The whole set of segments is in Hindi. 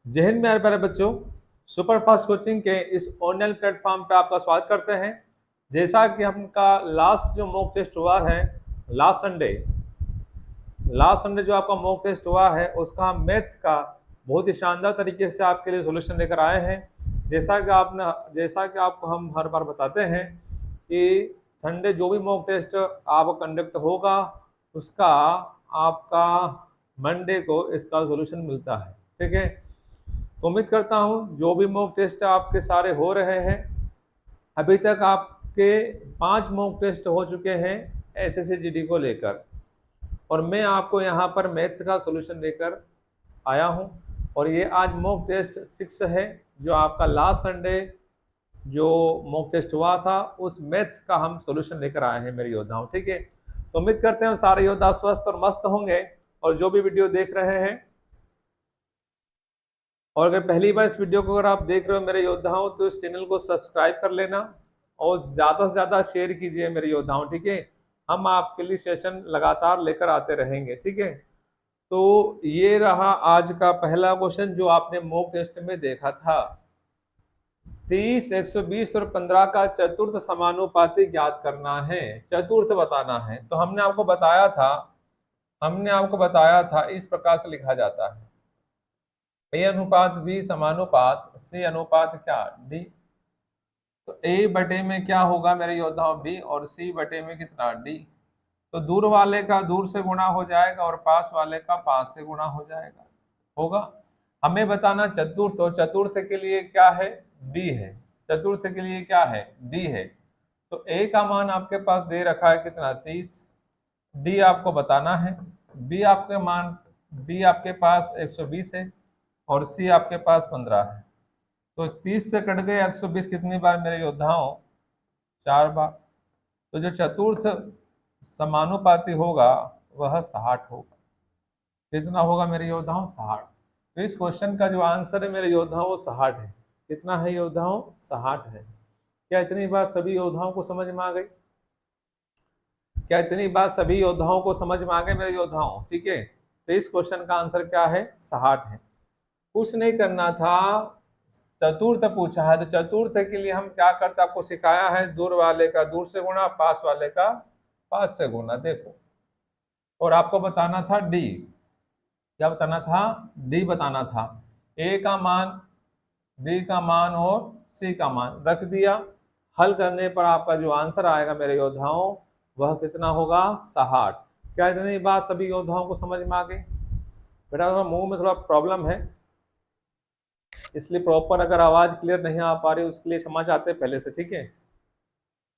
जय हिंद मेरे प्यारे बच्चों। सुपर फास्ट कोचिंग के इस ऑनलाइन प्लेटफॉर्म पे आपका स्वागत करते हैं। जैसा कि हमका लास्ट जो मॉक टेस्ट हुआ है लास्ट संडे जो आपका मॉक टेस्ट हुआ है उसका हम मैथ्स का बहुत ही शानदार तरीके से आपके लिए सॉल्यूशन लेकर आए हैं। जैसा कि आपको हम हर बार बताते हैं कि संडे जो भी मॉक टेस्ट आप कंडक्ट होगा उसका आपका मंडे को इसका सॉल्यूशन मिलता है। ठीक है, तो उम्मीद करता हूँ जो भी मॉक टेस्ट आपके सारे हो रहे हैं, अभी तक आपके 5 मॉक टेस्ट हो चुके हैं एसएससी जीडी को लेकर, और मैं आपको यहाँ पर मैथ्स का सॉल्यूशन लेकर आया हूँ। और ये आज मॉक टेस्ट 6 है, जो आपका लास्ट संडे जो मॉक टेस्ट हुआ था उस मैथ्स का हम सॉल्यूशन लेकर आए हैं मेरे योद्धाओं। ठीक है, तो उम्मीद करते हैं सारे योद्धा स्वस्थ और मस्त होंगे। और जो भी वीडियो देख रहे हैं, और अगर पहली बार इस वीडियो को अगर आप देख रहे हो मेरे योद्धाओं, तो इस चैनल को सब्सक्राइब कर लेना और ज्यादा से ज्यादा शेयर कीजिए मेरे योद्धाओं। ठीक है, हम आपके लिए सेशन लगातार लेकर आते रहेंगे। ठीक है, तो ये रहा आज का पहला क्वेश्चन जो आपने मॉक टेस्ट में देखा था। 30, 120 और 15 का चतुर्थ समानुपाती ज्ञात करना है, चतुर्थ बताना है। तो हमने आपको बताया था इस प्रकार से लिखा जाता है, ए अनुपात बी समानुपात सी अनुपात क्या डी। तो ए बटे में क्या होगा मेरे योद्धाओं बी, और सी बटे में कितना डी। तो दूर वाले का दूर से गुणा हो जाएगा और पास वाले का पास से गुणा हो जाएगा, होगा। हमें बताना चतुर्थ, और चतुर्थ के लिए क्या है डी है, चतुर्थ के लिए क्या है डी है। तो ए का मान आपके पास दे रखा है कितना 30, डी आपको बताना है। बी आपके पास 120 है और सी आपके पास 15 है। तो 30 से कट गए 120 कितनी बार मेरे योद्धाओं, 4 बार। तो जो चतुर्थ समानुपाती होगा वह 60 होगा। कितना होगा मेरे योद्धाओं, 60। तो इस क्वेश्चन का जो आंसर है मेरे योद्धाओं वो 60 है। कितना है योद्धाओं, 60 है। क्या इतनी बात सभी योद्धाओं को समझ में आ गई? क्या इतनी बात सभी योद्धाओं को समझ में आ गई मेरे योद्धाओं? ठीक है, तो इस क्वेश्चन का आंसर क्या है, 60 है। कुछ नहीं करना था, चतुर्थ पूछा है तो चतुर्थ के लिए हम क्या करते, आपको सिखाया है दूर वाले का दूर से गुणा, पास वाले का पास से गुणा। देखो, और आपको बताना था डी, क्या बताना था, डी बताना था। ए का मान, बी का मान और सी का मान रख दिया। हल करने पर आपका जो आंसर आएगा मेरे योद्धाओं वह कितना होगा, 60। क्या इतनी बात सभी योद्धाओं को समझ में आ गई? बेटा थोड़ा मुंह में थोड़ा प्रॉब्लम है, इसलिए प्रॉपर अगर आवाज क्लियर नहीं आ पा रही उसके लिए क्षमा चाहते हैं पहले से। ठीक है,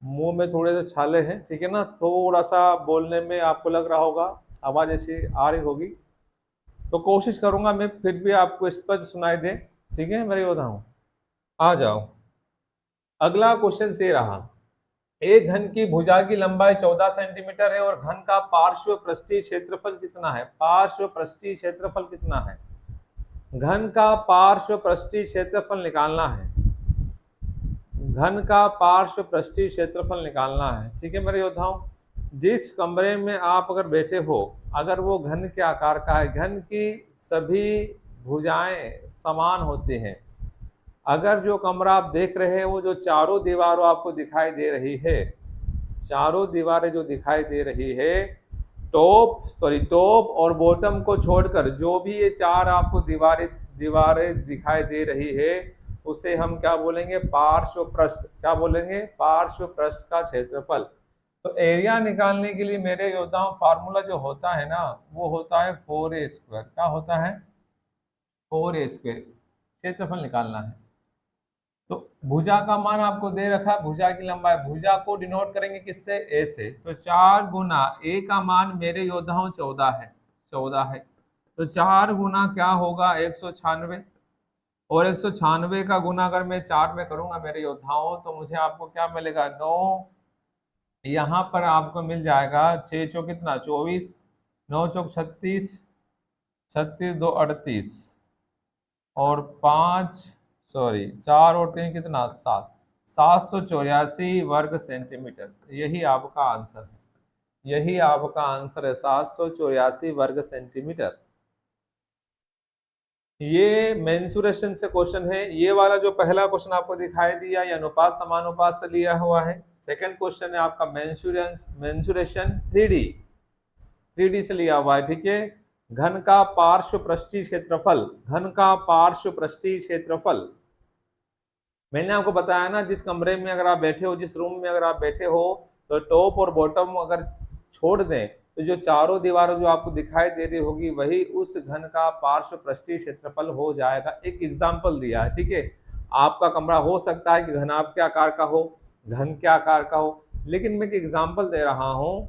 मुंह में थोड़े से छाले हैं, ठीक है ना, थोड़ा सा बोलने में आपको लग रहा होगा आवाज ऐसी आ रही होगी, तो कोशिश करूंगा मैं फिर भी आपको स्पष्ट सुनाई दे। ठीक है मेरे योद्धाओं, आ जाओ। अगला क्वेश्चन से रहा, एक घन की भुजा की लंबाई 14 सेंटीमीटर है और घन का पार्श्व पृष्ठीय क्षेत्रफल कितना है, पार्श्व पृष्ठीय क्षेत्रफल कितना है, घन का पार्श्व पृष्ठीय क्षेत्रफल निकालना है, घन का पार्श्व पृष्ठीय क्षेत्रफल निकालना है। ठीक है मेरे योद्धाओं, जिस कमरे में आप अगर बैठे हो, अगर वो घन के आकार का है, घन की सभी भुजाएं समान होती हैं। अगर जो कमरा आप देख रहे हैं वो जो चारों दीवारों आपको दिखाई दे रही है, चारों दीवारें जो दिखाई दे रही है, टॉप और बॉटम को छोड़कर जो भी ये चार आपको दीवारें दीवारें दिखाई दे रही है उसे हम क्या बोलेंगे, पार्श्व पृष्ठ। क्या बोलेंगे, पार्श्व पृष्ठ का क्षेत्रफल। तो एरिया निकालने के लिए मेरे योद्धाओं फार्मूला जो होता है ना वो होता है 4a²। क्या होता है, 4a²। क्षेत्रफल निकालना है। तो भुजा का मान आपको दे रखा, भुजा की लंबाई, भुजा को डिनोट करेंगे किससे, ए से। तो 4 गुना ए का मान मेरे योद्धाओं 14 है, 14 है। तो 4 गुना क्या होगा, 196। और 196 का गुना अगर मैं 4 में करूंगा मेरे योद्धाओं तो मुझे आपको क्या मिलेगा, 9। यहाँ पर आपको मिल जाएगा 6 चौक कितना, 24, 9 चौक 36, 36 2 38, और 5 सॉरी 4 और 3 कितना, 7, 784 वर्ग सेंटीमीटर। यही आपका आंसर है, यही आपका आंसर है, 784 वर्ग सेंटीमीटर। ये मेंसुरेशन से क्वेश्चन है। ये वाला जो पहला क्वेश्चन आपको दिखाई दिया ये अनुपात समानुपात से लिया हुआ है। सेकंड क्वेश्चन है आपका मेंसुरेशन 3D से लिया हुआ है, ठीक है। घन का पार्श्व पृष्ठीय क्षेत्रफल, घन का पार्श्व पृष्ठीय क्षेत्रफल, मैंने आपको बताया ना, जिस कमरे में अगर आप बैठे हो, जिस रूम में अगर आप बैठे हो, तो टॉप और बॉटम अगर छोड़ दें तो जो चारों दीवारों जो आपको दिखाई दे रही होगी वही उस घन का पार्श्व पृष्ठीय क्षेत्रफल हो जाएगा। एक एग्जाम्पल दिया है, ठीक है। आपका कमरा हो सकता है कि घनाभ के आकार का हो, घन के आकार का हो, लेकिन मैं एक एग्जाम्पल दे रहा हूं,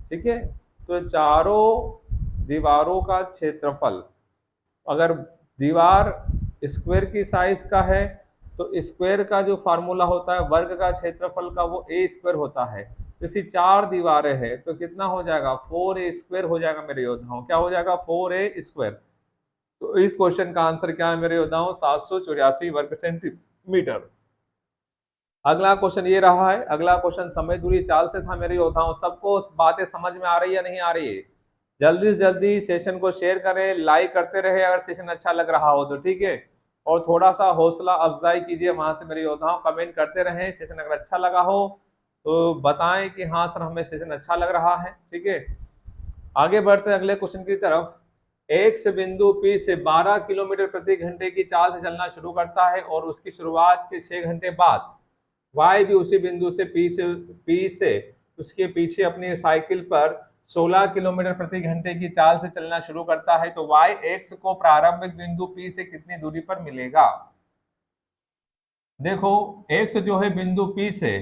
ठीक है। तो चारों दीवारों का क्षेत्रफल, अगर दीवार स्क्वायर की साइज का है तो स्क्वायर का जो फार्मूला होता है वर्ग का क्षेत्रफल का वो ए स्क्वायर होता है। जैसे 4 दीवारें हैं तो कितना हो जाएगा, 4a स्क्वायर हो जाएगा मेरे योद्धाओं। क्या हो जाएगा, 4a स्क्वायर। तो इस क्वेश्चन का आंसर क्या है मेरे योद्धाओं, 784 वर्ग सेंटीमीटर। अगला क्वेश्चन ये रहा है। अगला क्वेश्चन समय दूरी चाल से था मेरे योद्धाओं। सबको बातें समझ में आ रही है या नहीं आ रही है? जल्दी से जल्दी सेशन को शेयर करें, लाइक करते रहे अगर सेशन अच्छा लग रहा हो तो, ठीक है। और थोड़ा सा हौसला अफजाई कीजिए वहां से मेरे योद्धाओं, कमेंट करते रहें। सेशन अगर अच्छा लगा हो तो बताएं कि हाँ सर हमें सेशन अच्छा लग रहा है, ठीक है। आगे बढ़ते हैं अगले क्वेश्चन की तरफ। एक से बिंदु P से 12 किलोमीटर प्रति घंटे की चाल से चलना शुरू करता है और उसकी शुरुआत के 6 घंटे बाद Y भी उसी बिंदु से P से उसके पीछे अपनी साइकिल पर 16 किलोमीटर प्रति घंटे की चाल से चलना शुरू करता है, तो Y X को प्रारंभिक बिंदु P से कितनी दूरी पर मिलेगा? देखो X जो है बिंदु P से,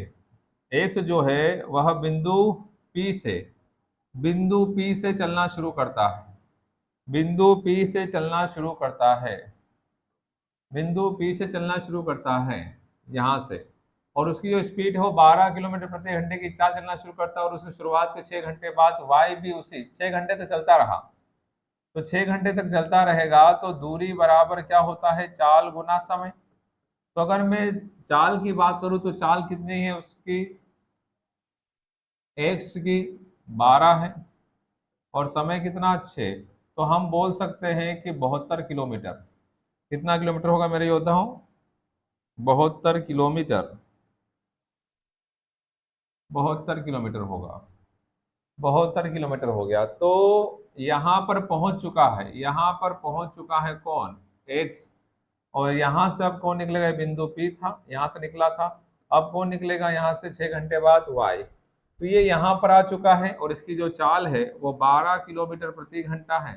X जो है वह बिंदु P से चलना शुरू करता है, बिंदु P से चलना शुरू करता है, बिंदु P से चलना शुरू करता है यहां से, और उसकी जो स्पीड है वो 12 किलोमीटर प्रति घंटे की चाल चलना शुरू करता है और उसकी शुरुआत के 6 घंटे बाद Y भी उसी 6 घंटे तक चलता रहा। तो 6 घंटे तक चलता रहेगा तो दूरी बराबर क्या होता है, चाल गुना समय। तो अगर मैं चाल की बात करूं तो चाल कितनी है उसकी, x की 12 है और समय कितना, 6। तो हम बोल सकते हैं कि 72 किलोमीटर। कितना किलोमीटर होगा मेरे योद्धाओं, 72 किलोमीटर, 72 किलोमीटर होगा, 72 किलोमीटर हो गया। तो यहां पर पहुंच चुका है, यहां पर पहुंच चुका है कौन, x। और यहां से अब कौन निकलेगा, बिंदु P था, यहां से निकला था। अब कौन निकलेगा यहाँ से 6 घंटे बाद, y। तो ये यहाँ पर आ चुका है और इसकी जो चाल है वो 12 किलोमीटर प्रति घंटा है,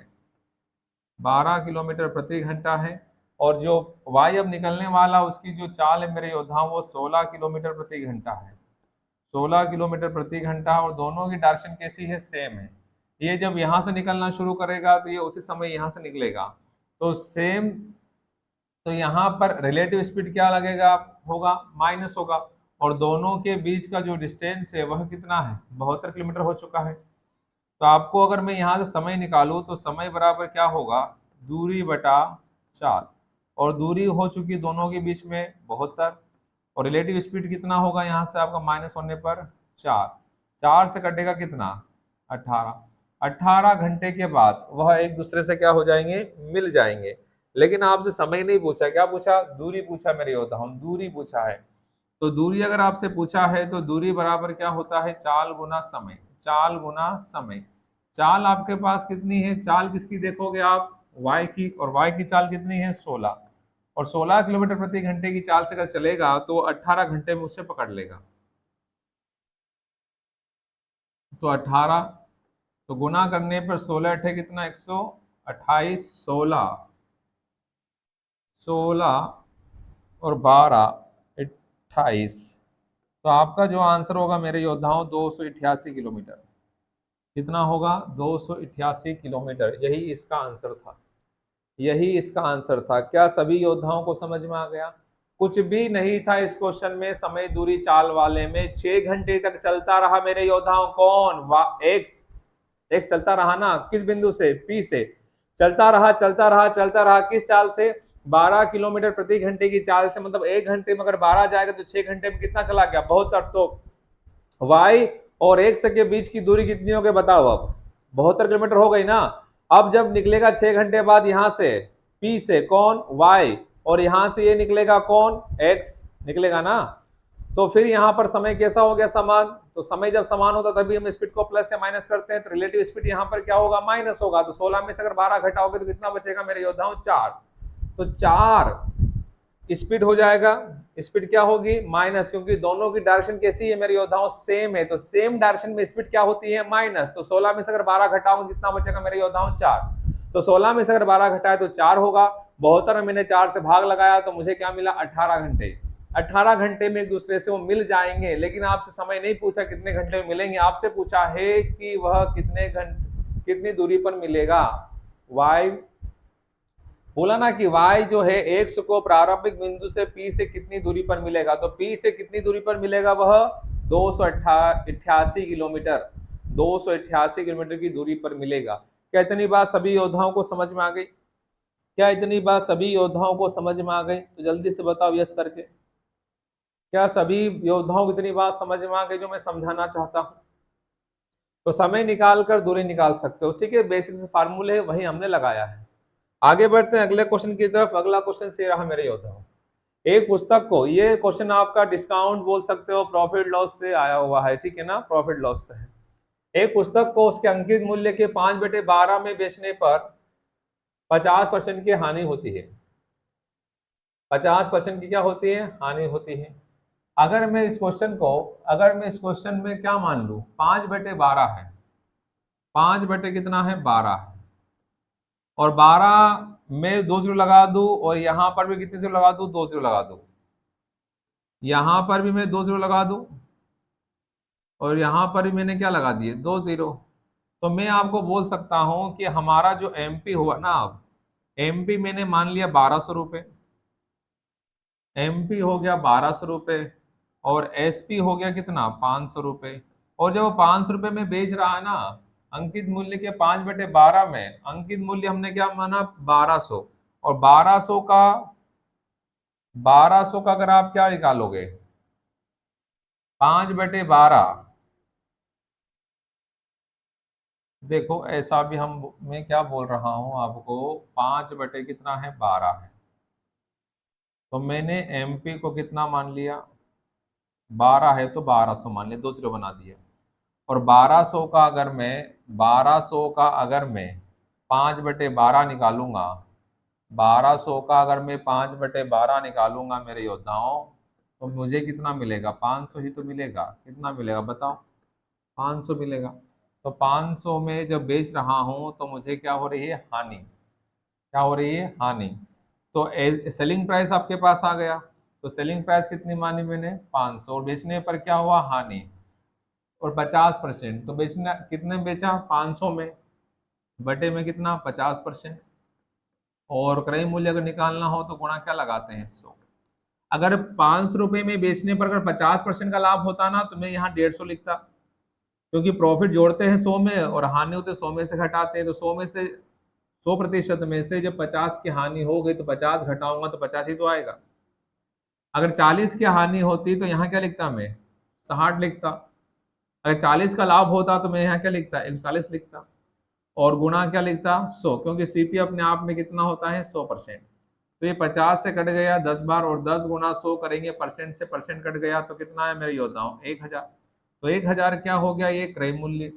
12 किलोमीटर प्रति घंटा है। और जो y अब निकलने वाला उसकी जो चाल है मेरे योद्धाओं वो 16 किलोमीटर प्रति घंटा है, 16 किलोमीटर प्रति घंटा। और दोनों की डायरेक्शन कैसी है, सेम है। ये जब यहाँ से निकलना शुरू करेगा तो ये उसी समय यहाँ से निकलेगा, तो सेम। तो यहाँ पर रिलेटिव स्पीड क्या लगेगा, होगा माइनस होगा। और दोनों के बीच का जो डिस्टेंस है वह कितना है, 72 किलोमीटर हो चुका है। तो आपको अगर मैं यहाँ से समय निकालूं तो समय बराबर क्या होगा, दूरी बटा चाल। और दूरी हो चुकी दोनों के बीच में 72, और रिलेटिव स्पीड कितना होगा यहाँ से आपका माइनस होने पर 4। 4 से कटेगा कितना, 18। 18 घंटे के बाद वह एक दूसरे से क्या हो जाएंगे, मिल जाएंगे। लेकिन आपसे समय नहीं पूछा, क्या पूछा, दूरी पूछा मेरे योद्धाओं, दूरी पूछा है। तो दूरी अगर आपसे पूछा है तो दूरी बराबर क्या होता है, चाल गुना समय, चाल गुना समय। चाल आपके पास कितनी है, चाल किसकी देखोगे आप, y की, और y की चाल कितनी है, 16। और 16 किलोमीटर प्रति घंटे की चाल से अगर चलेगा तो 18 घंटे में उससे पकड़ लेगा। तो 18, तो गुना करने पर 16 अठे कितना, 128, 16 और 12 28। तो आपका जो आंसर होगा मेरे योद्धाओं 288 किलोमीटर। कितना होगा, 288 किलोमीटर। यही इसका आंसर था, यही इसका आंसर था। क्या सभी योद्धाओं को समझ में आ गया? कुछ भी नहीं था इस क्वेश्चन में समय दूरी चाल वाले में। 6 घंटे तक चलता रहा मेरे योद्धाओं, कौन, एक्स। एक्स चलता रहा ना, किस बिंदु से, पी से चलता रहा, चलता रहा, चलता रहा, किस चाल से, 12 किलोमीटर प्रति घंटे की चाल से। मतलब 1 घंटे में अगर 12 जाएगा तो 6 घंटे में कितना चला गया, 72। तो y और एक्स के बीच की दूरी कितनी हो गई बताओ, अब 72 किलोमीटर हो गई ना। अब जब निकलेगा 6 घंटे बाद यहां से P से कौन Y, और यहां से ये निकलेगा कौन X निकलेगा ना। तो फिर यहाँ पर समय कैसा हो गया समान, तो समय जब समान होता तभी हम स्पीड को प्लस या माइनस करते हैं, तो रिलेटिव स्पीड यहाँ पर क्या होगा माइनस होगा। तो 16 में से अगर 12 घटाओगे तो कितना बचेगा मेरे योद्धाओं 4, तो 4 स्पीड हो जाएगा। स्पीड क्या होगी माइनस, क्योंकि दोनों की डायरेक्शन कैसी है मेरे योद्धाओं सेम है, तो सेम डायरेक्शन में स्पीड क्या होती है माइनस। तो 16 में से अगर 12 घटाओगे कितना बचेगा मेरे योद्धाओं 4, तो 16 में से अगर 12 घटाए तो 4 होगा। 72 में मैंने 4 से भाग लगाया तो मुझे क्या मिला 18 घंटे। 18 घंटे में एक दूसरे से वो मिल जाएंगे, लेकिन आपसे समय नहीं पूछा कितने घंटे में मिलेंगे, आपसे पूछा है कि वह कितने घंटे कितनी दूरी पर मिलेगा। y बोला ना कि y जो है x को प्रारंभिक बिंदु से P से कितनी दूरी पर मिलेगा, तो P से कितनी दूरी पर मिलेगा वह 288 किलोमीटर, 288 किलोमीटर की दूरी पर मिलेगा। क्या इतनी बात सभी योद्धाओं को समझ में आ गई? क्या इतनी बात सभी योद्धाओं को समझ में आ गई? तो जल्दी से बताओ यस करके। क्या सभी योद्धाओं को इतनी बात समझ में आ गई जो मैं समझाना चाहता हूं? तो समय निकाल कर दूरी निकाल सकते हो, ठीक है। बेसिक फार्मूले वही हमने लगाया है। आगे बढ़ते हैं अगले क्वेश्चन की तरफ। अगला क्वेश्चन से रहा मेरे योद्धाओं, एक पुस्तक को, ये क्वेश्चन आपका डिस्काउंट बोल सकते हो, प्रॉफिट लॉस से आया हुआ है, ठीक है ना, प्रॉफिट लॉस से है। एक पुस्तक को उसके अंकित मूल्य के 5/12 में बेचने पर 50% की हानि होती है। 50% की क्या होती है हानि होती है। अगर मैं इस क्वेश्चन में क्या मान लू 5/12 है, 5 बटे कितना है 12 है, और 12 में 2 जीरो लगा दूं, और यहां पर भी कितने जीरो लगा दूं 2 जीरो लगा दूं, यहां पर भी मैं 2 जीरो लगा दूं, और यहां पर भी मैंने क्या लगा दिए 2 जीरो। तो मैं आपको बोल सकता हूं कि हमारा जो एमपी हुआ ना, अब एमपी मैंने मान लिया 1200 रुपए, एमपी हो गया 1200 रुपए, और एसपी हो गया कितना 500 रुपए। और जब वो 500 रुपए में बेच रहा है ना, अंकित मूल्य के 5/12 में अंकित मूल्य हमने क्या माना 1200, और 1200 का अगर आप क्या निकालोगे 5/12, देखो ऐसा भी मैं क्या बोल रहा हूं आपको, 5 बटे कितना है 12 है, तो मैंने एमपी को कितना मान लिया 12 है, तो 1200 मान लिया, 2 जीरो बना दिया। और 1200 का अगर मैं 5/12 निकालूंगा, 1200 का अगर मैं 5/12 निकालूंगा मेरे योद्धाओं, तो मुझे कितना मिलेगा 500 ही तो मिलेगा। कितना मिलेगा बताओ 500 मिलेगा। तो 500 में जब बेच रहा हूं तो मुझे क्या हो रही है हानि, क्या हो रही है हानि। तो सेलिंग प्राइस आपके पास आ गया, तो सेलिंग प्राइस कितनी मानी मैंने 500, और बेचने पर क्या हुआ हानि, और 50%, तो बेचना कितने में बेचा 500 में, बटे में कितना 50%। और क्रय मूल्य अगर निकालना हो तो गुणा क्या लगाते हैं 100। अगर 500 रुपए में बेचने पर अगर 50% का लाभ होता ना, तो मैं यहाँ 150 लिखता, क्योंकि प्रॉफिट जोड़ते हैं 100 में और हानि होते 100 में से घटाते हैं, तो 100 में से 100% में से जब 50 की हानि हो गई तो 50 घटाऊंगा तो 50 ही तो आएगा। अगर 40 की हानि होती तो यहाँ क्या लिखता मैं 60 लिखता। अगर 40 का लाभ होता तो मैं यहाँ क्या लिखता 140 लिखता, और गुणा क्या लिखता 100, क्योंकि सीपी अपने आप में कितना होता है 100%। तो ये 50 से कट गया 10 बार, और 10 गुना 100 करेंगे, परसेंट से परसेंट कट गया, तो कितना है मेरे योद्धाओं 1000। तो 1000 क्या हो गया ये क्रय मूल्य।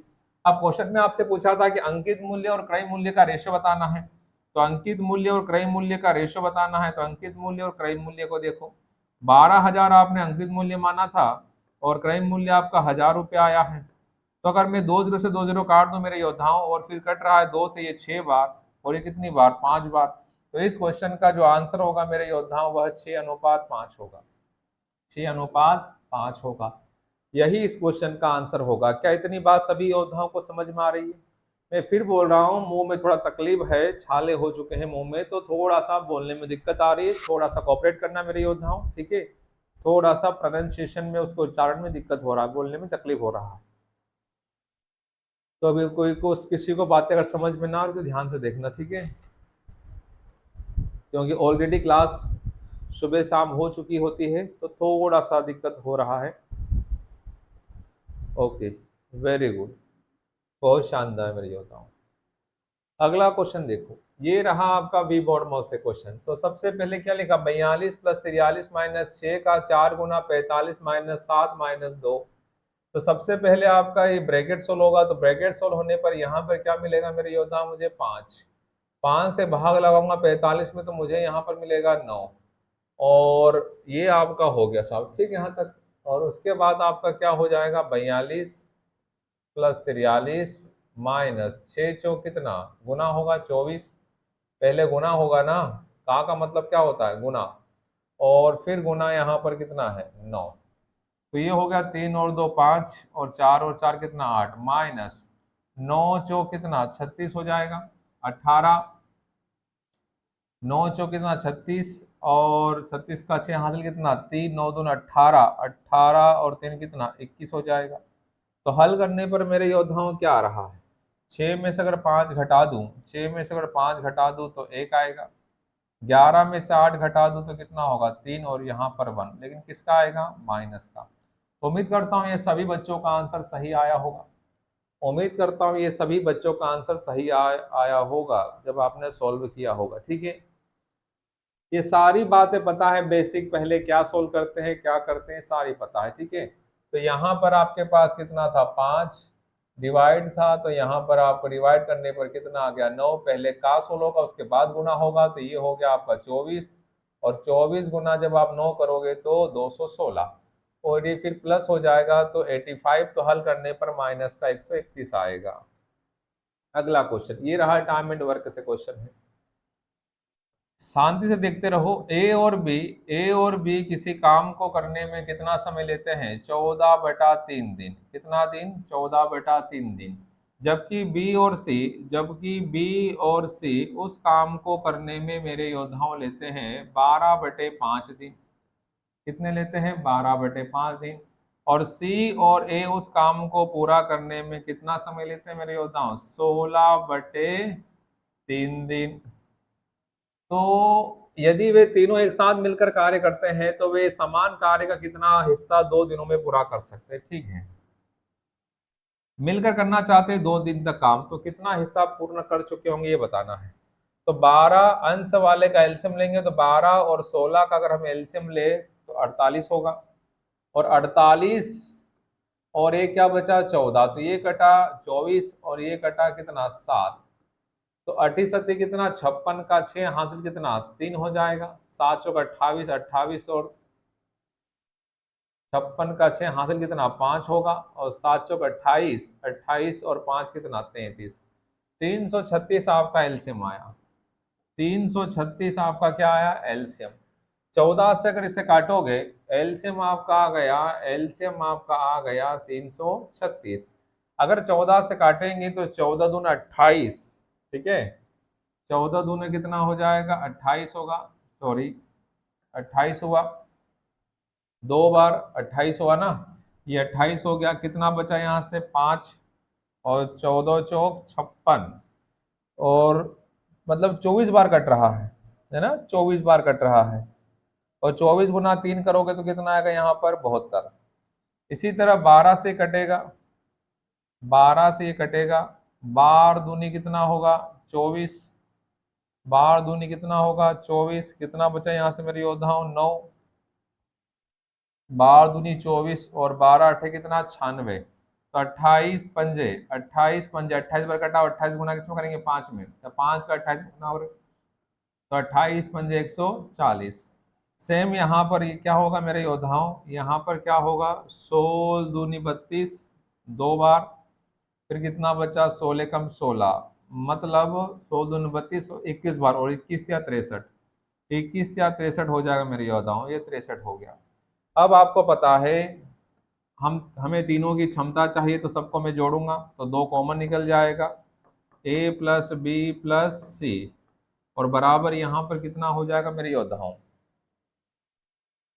अब क्वेश्चन में आपसे पूछा था कि अंकित मूल्य और क्रय मूल्य का रेशो बताना है, तो अंकित मूल्य और क्रय मूल्य का रेशो बताना है। तो अंकित मूल्य और क्रय मूल्य को देखो, 12,000 आपने अंकित मूल्य माना था, और क्रय मूल्य आपका 1000 रुपया आया है। तो अगर मैं 2 जीरो से 2 जीरो काट दूं मेरे योद्धाओं, और फिर कट रहा है 2 से ये 6 बार, और ये कितनी बार 5 बार, तो इस क्वेश्चन का जो आंसर होगा मेरे योद्धाओं वह 6:5 होगा, 6:5 होगा। यही इस क्वेश्चन का आंसर होगा। क्या इतनी बात सभी योद्धाओं को समझ में आ रही है? मैं फिर बोल रहा हूँ, मुंह में थोड़ा तकलीफ है, छाले हो चुके हैं मुंह में, तो थोड़ा सा बोलने में दिक्कत आ रही है, थोड़ा सा कोऑपरेट करना मेरे योद्धाओं, ठीक है। थोड़ा सा प्रोनाउंसिएशन में, उसको उच्चारण में दिक्कत हो रहा है, बोलने में तकलीफ हो रहा है। तो अभी कोई को किसी को बातें अगर समझ में ना आ रही तो ध्यान से देखना, ठीक है, क्योंकि ऑलरेडी क्लास सुबह शाम हो चुकी होती है, तो थोड़ा सा दिक्कत हो रहा है। ओके, वेरी गुड, बहुत शानदार मेरे योद्धाओं। अगला क्वेश्चन देखो, ये रहा आपका बी बोर्ड माउस से क्वेश्चन। तो सबसे पहले क्या लिखा, 42 प्लस 43 माइनस 6 का 4 गुना 45 माइनस 7 माइनस 2। तो सबसे पहले आपका ये ब्रैकेट सोल्व होगा, तो ब्रैकेट सोल्व होने पर यहाँ पर क्या मिलेगा मेरे योद्धा, मुझे 5। 5 से भाग लगाऊंगा 45 में, तो मुझे यहाँ पर मिलेगा 9। और ये आपका हो गया साहब, ठीक यहाँ तक। और उसके बाद आपका क्या हो जाएगा, 42 प्लस 43 माइनस 6 चौक कितना, गुना होगा 24। पहले गुना होगा ना, का मतलब क्या होता है, गुना। और फिर गुना यहाँ पर कितना है, 9। तो ये हो गया 3 और 2 5 और 4 और 4 कितना 8 माइनस 9 चौक कितना 36 हो जाएगा 18। 9 चौक कितना 36 और 36 का 6 हासिल कितना 3, 9 दूनी 18, 18 और 3 कितना 21 हो जाएगा। तो हल करने पर मेरे योद्धाओं क्या आ रहा है, 6 में से अगर 5 घटा दूं, 6 में से अगर 5 घटा दूं तो 1 आएगा। 11 में से 8 घटा दूं तो कितना होगा 3 और यहाँ पर 1, लेकिन किसका आएगा, माइनस का। उम्मीद करता हूँ ये सभी बच्चों का आंसर सही आया होगा। उम्मीद करता हूँ ये सभी बच्चों का आंसर सही आया होगा जब आपने सॉल्व किया होगा। ठीक है, ये सारी बातें पता है, बेसिक पहले क्या सोल्व करते हैं क्या करते हैं सारी पता है। ठीक है, तो यहाँ पर आपके पास कितना था, 5 डिवाइड था, तो यहाँ पर आपको डिवाइड करने पर कितना आ गया 9। पहले का सोल्व होगा उसके बाद गुना होगा, तो ये हो गया आपका 24। और 24 गुना जब आप 9 करोगे तो 216, और ये फिर प्लस हो जाएगा तो 85। तो हल करने पर माइनस का 131 आएगा। अगला क्वेश्चन ये रहा, टाइम एंड वर्क से क्वेश्चन है, शांति से देखते रहो। ए और बी किसी काम को करने में कितना समय लेते हैं, 14/3 दिन। कितना दिन, 14/3 दिन। जबकि बी और सी उस काम को करने में मेरे योद्धाओं लेते हैं 12/5 दिन। कितने लेते हैं, 12/5 दिन। और सी और ए उस काम को पूरा करने में कितना समय लेते हैं मेरे योद्धाओं, 16/3 दिन। तो यदि वे तीनों एक साथ मिलकर कार्य करते हैं तो वे समान कार्य का कितना हिस्सा 2 दिनों में पूरा कर सकते हैं। ठीक है, मिलकर करना चाहते हैं 2 दिन तक काम, तो कितना हिस्सा पूर्ण कर चुके होंगे ये बताना है। तो 12 अंश वाले का एलसीएम लेंगे, तो 12 और 16 का अगर हम एलसीएम ले तो 48 होगा। और 48 और ये क्या बचा 14, तो ये कटा 24 और ये कटा कितना 7। तो 38 कितना 56 का 6 हासिल कितना 3 हो जाएगा। 7 चौक 28, 28 और 56 का 6 हासिल कितना 5 होगा। और 7 चौक 28, 28 और 5 कितना 33। 336 आपका एलसीएम आया। 336 आपका क्या आया, एलसीएम। 14 से अगर इसे काटोगे, एलसीएम आपका आ गया, एलसीएम आपका आ गया 336। अगर 14 से काटेंगे तो 14 दूना 28। ठीक है, 14 दूना कितना हो जाएगा 28 होगा, सॉरी 28 हुआ, 2 बार 28 हुआ ना, ये 28 हो गया। कितना बचा यहाँ से 5 और 14 चौक 56, और मतलब 24 बार कट रहा है ना, 24 बार कट रहा है। और 24 गुना 3 करोगे तो कितना आएगा यहाँ पर 72। इसी तरह 12 से कटेगा, 12 से ये कटेगा, बार दूनी कितना होगा 24, बार दूनी कितना होगा 24। कितना बचा यहाँ से मेरे योद्धाओं 9, बार दूनी 24 और 12 अठे कितना 96। तो 28 पंजे 28 पंजे 28 बार कटा, 28 गुना किसमें करेंगे 5 में, तो 5 का 28 गुना, और तो 28 पंजे 140। सेम यहाँ पर ये क्या होगा मेरे योद्धाओं, यहाँ पर क्या होगा 16 दूनी 32, 2 बार, फिर कितना बचा 16 कम 16, मतलब 16 दूनी 32, 21 बार, और 21 या 63, 21 या 63 हो जाएगा मेरे योद्धाओं, ये 63 हो गया। अब आपको पता है हमें तीनों की क्षमता चाहिए, तो सबको मैं जोड़ूंगा तो 2 कॉमन निकल जाएगा, ए प्लस बी प्लस सी, और बराबर यहाँ पर कितना हो जाएगा मेरे योद्धाओं,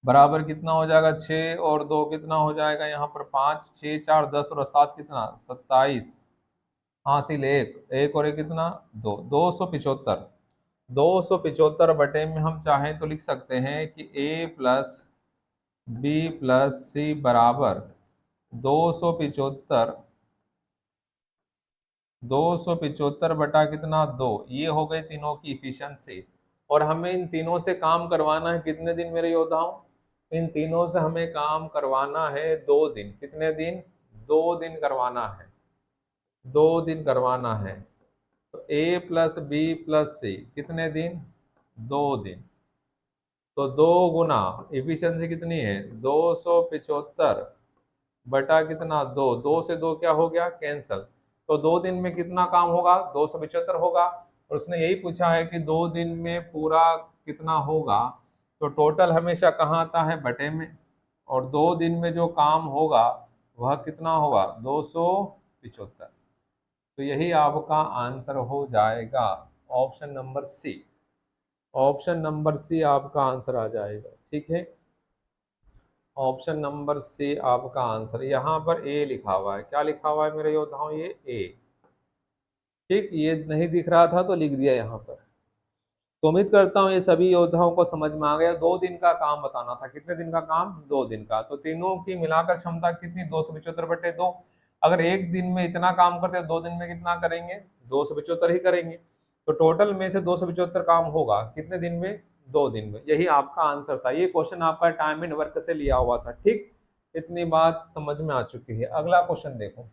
बराबर कितना हो जाएगा 6 और 2 कितना हो जाएगा यहाँ पर 5, 6 4 10 और 7 कितना 27, हासिल 1, 1 और 1 कितना 2, 275। 275 बटे में हम चाहें तो लिख सकते हैं कि ए प्लस बी प्लस सी बराबर 275 275 बटा कितना 2, ये हो गई तीनों की इफिशियंसी। और हमें इन तीनों से काम करवाना है कितने दिन मेरे योद्धाओं? इन तीनों से हमें काम करवाना है 2 दिन। कितने दिन? 2 दिन करवाना है, 2 दिन करवाना है। तो ए प्लस बी प्लस सी कितने दिन? 2 दिन। तो 2 गुना इफिशियंसी कितनी है? 275 बटा कितना 2, 2 से 2 क्या हो गया? कैंसल। तो 2 दिन में कितना काम होगा? 275 होगा। और उसने यही पूछा है कि 2 दिन में पूरा कितना होगा। तो टोटल हमेशा कहाँ आता है? बटे में। और 2 दिन में जो काम होगा वह कितना होगा? 275। तो यही आपका आंसर हो जाएगा, option number C. Option number C आपका आंसर आ जाएगा। ठीक है, ऑप्शन नंबर सी आपका आंसर। यहाँ पर ए लिखा हुआ है। क्या लिखा हुआ है मेरे योद्धाओं? ये ए। ठीक, ये नहीं दिख रहा था तो लिख दिया यहाँ पर। तो उम्मीद करता हूँ ये सभी योद्धाओं को समझ में आ गया। 2 दिन का काम बताना था। कितने दिन का काम? 2 दिन का। तो तीनों की मिलाकर क्षमता कितनी? 275/2। अगर एक दिन में इतना काम करते हैं, 2 दिन में कितना करेंगे? 275 ही करेंगे। तो टोटल में से 275 काम होगा कितने दिन में? 2 दिन में। यही आपका आंसर था। ये क्वेश्चन आपका टाइम एंड वर्क से लिया हुआ था। ठीक, इतनी बात समझ में आ चुकी है। अगला क्वेश्चन देखो।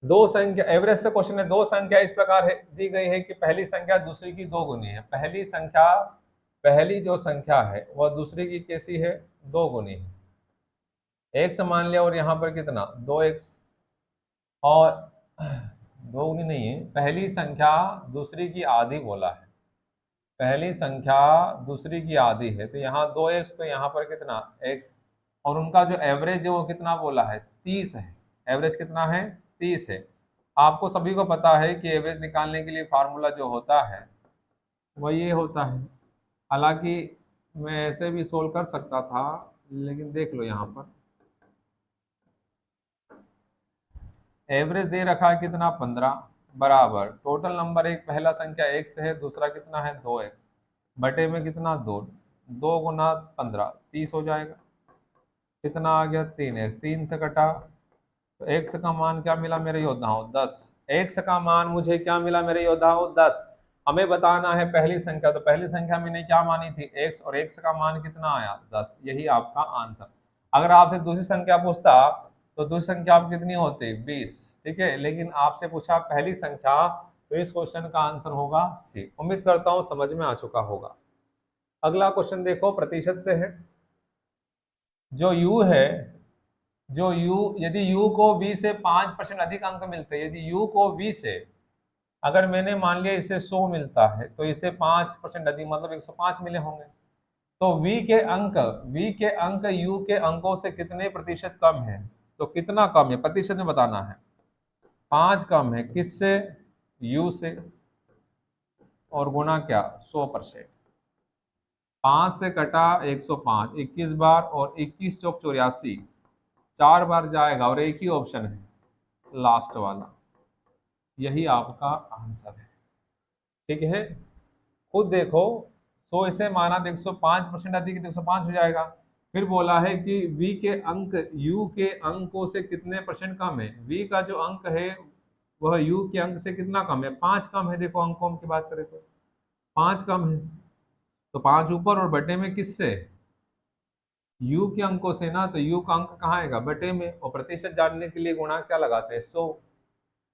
दो संख्या, एवरेज से क्वेश्चन है। दो संख्या इस प्रकार है, दी गई है कि पहली संख्या दूसरी की 2 गुनी है। पहली संख्या, पहली जो संख्या है वह दूसरी की कैसी है? 2 गुनी है। एक्स मान लिया, और यहाँ पर कितना? 2x। और 2 गुनी नहीं है, पहली संख्या दूसरी की आधी बोला है। पहली संख्या दूसरी की आधी है, तो यहाँ 2x, तो यहाँ पर कितना? x। और उनका जो एवरेज है वो कितना बोला है? 30 है। एवरेज कितना है? 30 है। आपको सभी को पता है कि एवरेज निकालने के लिए फार्मूला जो होता है वह ये होता है। हालांकि मैं ऐसे भी सोल्व कर सकता था, लेकिन देख लो यहाँ पर एवरेज दे रखा है कितना? 15 बराबर टोटल नंबर। एक पहला संख्या x है, दूसरा कितना है? 2x बटे में कितना? 2। 2 गुना 15 30 हो जाएगा। कितना आ गया? 3x। 3 से कटा तो x का मान क्या मिला मेरे योद्धाओं? 10। x का मान मुझे क्या मिला मेरे योद्धाओं? 10। हमें बताना है पहली संख्या। तो पहली संख्या मैंने क्या मानी थी? x, और x का मान कितना आया? 10। यही आपका आंसर। अगर आपसे दूसरी संख्या पूछता तो दूसरी संख्या आप कितनी होती? 20। ठीक है, लेकिन आपसे पूछा पहली संख्या, तो इस क्वेश्चन का आंसर होगा सी। उम्मीद करता हूं समझ में आ चुका होगा। अगला क्वेश्चन देखो, प्रतिशत से है। जो u है, जो u, यदि u को v से 5% अधिक अंक मिलते हैं, यदि u को v से, अगर मैंने मान लिया इसे 100 मिलता है, तो इसे 5% अधिक मतलब 105 मिले होंगे। तो v के अंक, v के अंक u के अंकों से कितने प्रतिशत कम है? तो कितना कम है प्रतिशत में बताना है। 5 कम है किससे? u से। और गुना क्या? 100%। 5 से कटा 105, 21 बार, और 21 चौक 84, 4 बार जाएगा, और एक ही ऑप्शन है लास्ट वाला। यही आपका आंसर है। ठीक है, खुद देखो। 100 इसे माना तो 105% अधिक तो 105 हो जाएगा। फिर बोला है कि v के अंक u के अंकों से कितने परसेंट कम है। v का जो अंक है वह u के अंक से कितना कम है? 5 कम है। देखो अंकों की बात करें तो 5 कम है। तो 5 ऊपर, और बटे में किससे? u के अंकों से ना। तो u का अंक कहाँ आएगा? बटे में। और प्रतिशत जानने के लिए गुणा क्या लगाते हैं? 100।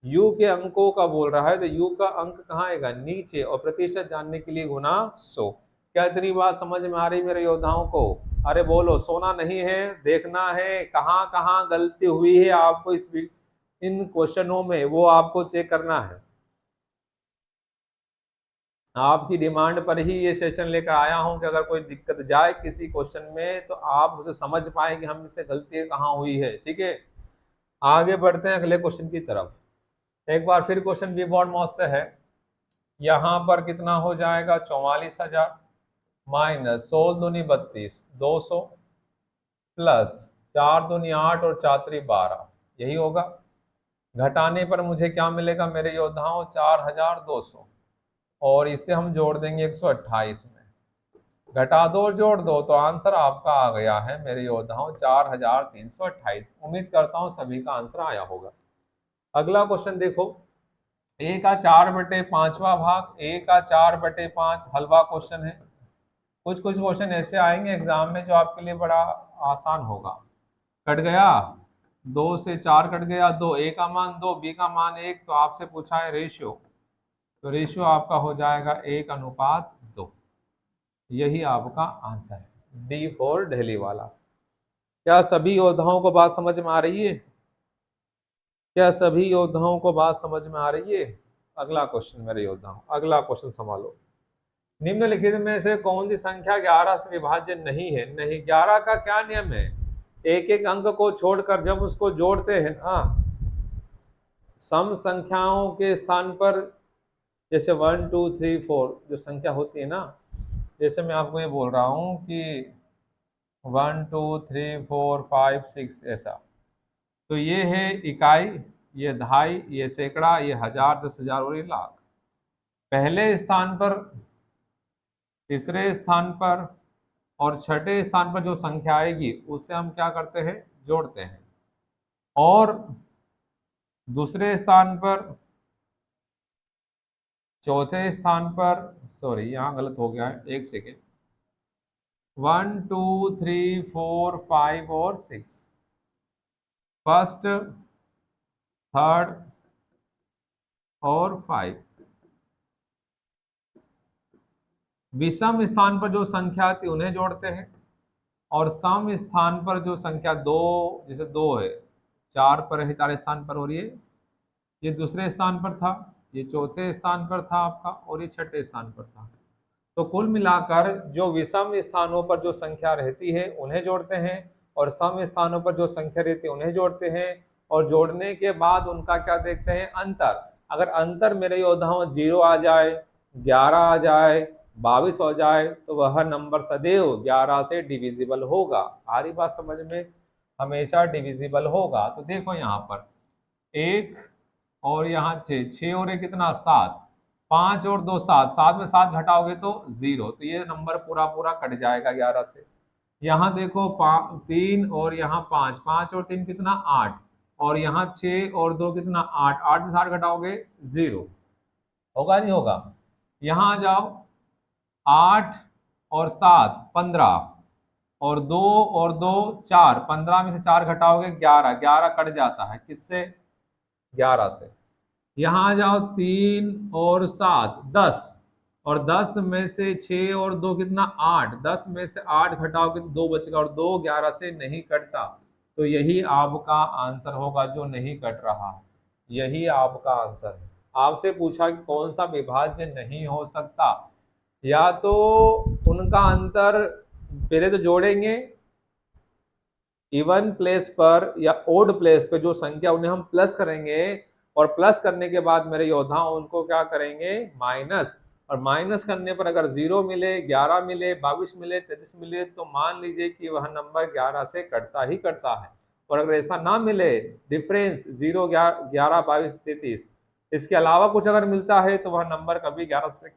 u के अंकों का बोल रहा है, तो u का अंक कहाँ आएगा? नीचे। और प्रतिशत जानने के लिए गुना 100। क्या इतनी बात समझ में आ रही मेरे योद्धाओं को? अरे बोलो, सोना नहीं है, देखना है कहाँ कहाँ गलती हुई है आपको इन क्वेश्चनों में, वो आपको चेक करना है। आपकी डिमांड पर ही ये सेशन लेकर आया हूं कि अगर कोई दिक्कत जाए किसी क्वेश्चन में तो आप उसे समझ पाए कि हमसे गलती कहाँ हुई है। ठीक है, आगे बढ़ते हैं अगले क्वेश्चन की तरफ। एक बार फिर क्वेश्चन बी बोर्ड मौत से है। यहाँ पर कितना हो जाएगा? 44,000 माइनस 16 दूनी 32, 200 प्लस 4 दूनी 8 और 4 त्रिक 12, यही होगा। घटाने पर मुझे क्या मिलेगा मेरे योद्धाओं? 4,200। और इसे हम जोड़ देंगे 128 में। घटा दो और जोड़ दो, तो आंसर आपका आ गया है मेरे योद्धाओं 4,328। उम्मीद करता हूं सभी का आंसर आया होगा। अगला क्वेश्चन देखो। ए का 4/5वां भाग, ए का 4/5 हलवा क्वेश्चन है। कुछ कुछ क्वेश्चन ऐसे आएंगे एग्जाम में जो आपके लिए बड़ा आसान होगा। कट गया, 2 से 4 कट गया, 2 ए का मान 2, बी का मान 1, तो आपसे पूछा है रेशियो, तो रेशियो आपका हो जाएगा 1:2। यही आपका आंसर है, डी फॉर दिल्ली वाला। क्या सभी योद्धाओं को बात समझ में आ रही है? क्या सभी योद्धाओं को बात समझ में आ रही है? अगला क्वेश्चन मेरे योद्धाओं, अगला क्वेश्चन संभालो। निम्नलिखित में से कौन सी संख्या 11 से विभाज्य नहीं है? नहीं, 11 का क्या नियम है? एक एक अंक को छोड़कर जब उसको जोड़ते हैं ना, सम संख्याओं के स्थान पर, जैसे 1 2 3 4 जो संख्या होती है ना, जैसे मैं आपको ये बोल रहा हूं कि 1 2 3 4 5 6 ऐसा, तो ये है इकाई, ये दहाई, ये सैकड़ा, ये हजार, 10,000 और ये लाख। पहले स्थान पर, तीसरे स्थान पर और छठे स्थान पर जो संख्या आएगी उसे हम क्या करते हैं? जोड़ते हैं। और दूसरे स्थान पर, चौथे स्थान पर, सॉरी यहाँ गलत हो गया है, एक सेकेंड, 1 2 3 4 5 और 6, फर्स्ट, थर्ड और 5। विषम स्थान पर जो संख्या आती है उन्हें जोड़ते हैं, और सम स्थान पर जो संख्या 2, जैसे 2 है, 4 पर है, 4 स्थान पर, और ये दूसरे स्थान पर था, ये चौथे स्थान पर था आपका, और ये छठे स्थान पर था। तो कुल मिलाकर जो विषम स्थानों पर जो संख्या रहती है उन्हें जोड़ते हैं, और सम स्थानों पर जो संख्या रहती है उन्हें जोड़ते हैं, और जोड़ने के बाद उनका क्या देखते हैं? अंतर। अगर अंतर मेरे योद्धाओं 0 आ जाए, 11 आ जाए, 22 हो जाए, तो वह नंबर सदैव 11 से डिविजिबल होगा। आ रही बात समझ में? हमेशा डिविजिबल होगा। तो देखो यहाँ पर 1 और यहाँ 6, 6 और 1 कितना? 7, 5 और 2 7, 7 में 7 घटाओगे तो 0, तो ये नंबर पूरा पूरा कट जाएगा 11 से। यहाँ देखो 3 और यहाँ 5, 5 और 3 कितना? 8, और यहाँ 6 और 2 कितना? 8, 8 में 7 घटाओगे 0, होगा नहीं होगा? यहाँ आ जाओ, 8 और 7 15, और 2 और 2 4, 15 में से 4 घटाओगे 11, 11 कट जाता है किससे? 11 से। यहाँ आ जाओ, 3 और 7 10, और 10 में से 6 और 2 कितना? 8, 10 में से 8 घटाओगे तो 2 बचेगा, और 2 11 से नहीं कटता, तो यही आपका आंसर होगा जो नहीं कट रहा, यही आपका आंसर है। आपसे पूछा कि कौन सा विभाज्य नहीं हो सकता, या तो उनका अंतर पहले तो जोड़ेंगे इवन प्लेस पर, या ओड प्लेस पे जो संख्या उन्हें हम प्लस करेंगे, और प्लस करने के बाद मेरे योद्धा उनको क्या करेंगे? माइनस। और माइनस करने पर अगर 0 मिले, 11 मिले, 22 मिले, 33 मिले, तो मान लीजिए कि वह नंबर 11 से कटता ही कटता है। और अगर ऐसा ना मिले, डिफरेंस 0 11 22 33, इसके अलावा कुछ अगर मिलता है, तो वह नंबर कभी 11 से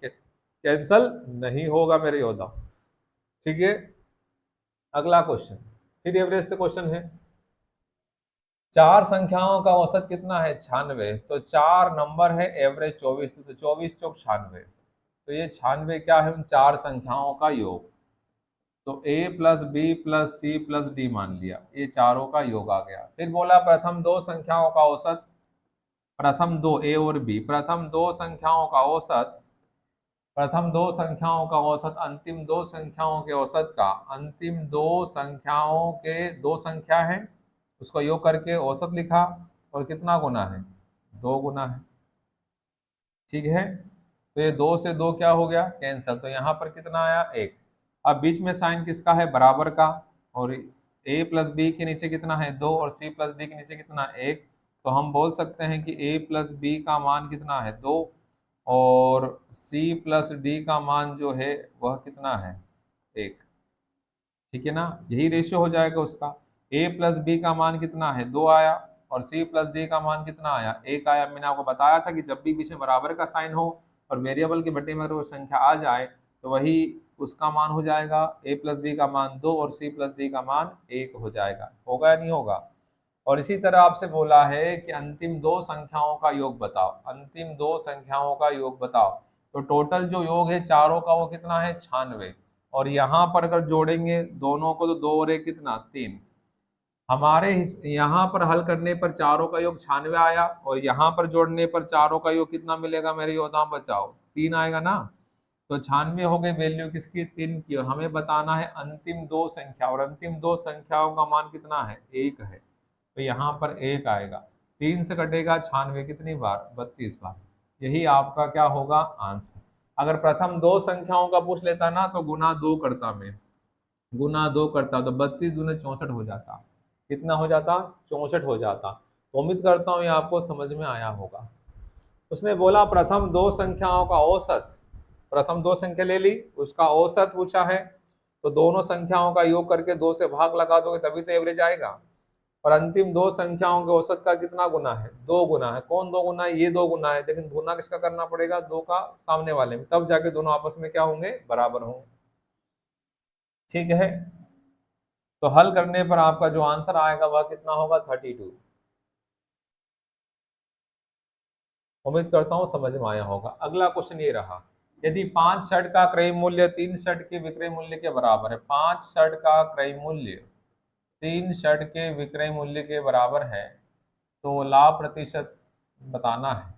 कैंसल नहीं होगा मेरे योद्धा। ठीक है, अगला क्वेश्चन फिर एवरेज से क्वेश्चन है। 4 संख्याओं का औसत कितना है? 96। तो 4 नंबर है, एवरेज 24, तो 24 चौक 96, तो ये 96 क्या है? उन 4 संख्याओं का योग। तो a plus B plus C plus D मान लिया, ये चारों का योग आ गया। फिर बोला प्रथम 2 संख्याओं का औसत, प्रथम 2 a और b, प्रथम 2 संख्याओं का औसत, प्रथम 2 संख्याओं का औसत अंतिम 2 संख्याओं के औसत का, अंतिम 2 संख्याओं के 2 संख्या है उसको योग करके औसत लिखा, और कितना गुना है? 2 गुना है। ठीक है, तो ये 2 से 2 क्या हो गया? कैंसल, तो यहाँ पर कितना आया? 1। अब बीच में साइन किसका है? बराबर का, और a प्लस बी के नीचे कितना है? 2, और c प्लस डी के नीचे कितना? 1। तो हम बोल सकते हैं कि a प्लस बी का मान कितना है? 2, और c प्लस डी का मान जो है वह कितना है? 1। ठीक है ना, यही रेशियो हो जाएगा उसका। a प्लस बी का मान कितना है? 2 आया, और c प्लस डी का मान कितना आया? 1 आया। मैंने आपको बताया था कि जब भी बीच में बराबर का साइन हो और वेरिएबल के बटे में अगर वो संख्या आ जाए, तो वही उसका मान हो जाएगा। a प्लस बी का मान 2 और c प्लस डी का मान 1 हो जाएगा। होगा या नहीं होगा? और इसी तरह आपसे बोला है कि अंतिम दो संख्याओं का योग बताओ, अंतिम दो संख्याओं का योग बताओ। तो टोटल जो योग है चारों का वो कितना है 96। और यहाँ पर अगर जोड़ेंगे दोनों को तो 2 और 1 कितना 3। हमारे यहाँ पर हल करने पर चारों का योग 96 आया और यहाँ पर जोड़ने पर चारों का योग कितना मिलेगा मेरे योद्धाओं बचाओ 3 आएगा ना। तो 96 हो गई वैल्यू किसकी 3 की। और हमें बताना है अंतिम दो संख्या, और अंतिम दो संख्याओं का मान कितना है 1 है। तो यहाँ पर 1 आएगा। 3 से कटेगा 96 कितनी बार 32 बार। यही आपका क्या होगा आंसर। अगर प्रथम दो संख्याओं का पूछ लेता ना तो गुना 2 करता मैं, गुना 2 करता तो 32 दूने 64 हो जाता। कितना हो जाता 64 हो जाता। तो उम्मीद करता हूँ ये आपको समझ में आया होगा। उसने बोला प्रथम दो संख्याओं का औसत, प्रथम दो संख्या ले ली उसका औसत पूछा है, तो दोनों संख्याओं का योग करके 2 से भाग लगा दोगे तभी तो एवरेज आएगा। और अंतिम दो संख्याओं के औसत का कितना गुना है 2 गुना है। कौन 2 गुना है ये 2 गुना है, लेकिन गुना किसका करना पड़ेगा 2 का सामने वाले में, तब जाके दोनों आपस में क्या होंगे बराबर होंगे। ठीक है, तो हल करने पर आपका जो आंसर आएगा वह कितना होगा 32। उम्मीद करता हूं समझ में आया होगा। अगला क्वेश्चन ये रहा, यदि 5 शर्ट का क्रय मूल्य 3 शर्ट के विक्रय मूल्य के बराबर है, 5 शर्ट का क्रय मूल्य 3 शर्ट के विक्रय मूल्य के बराबर है, तो लाभ प्रतिशत बताना है।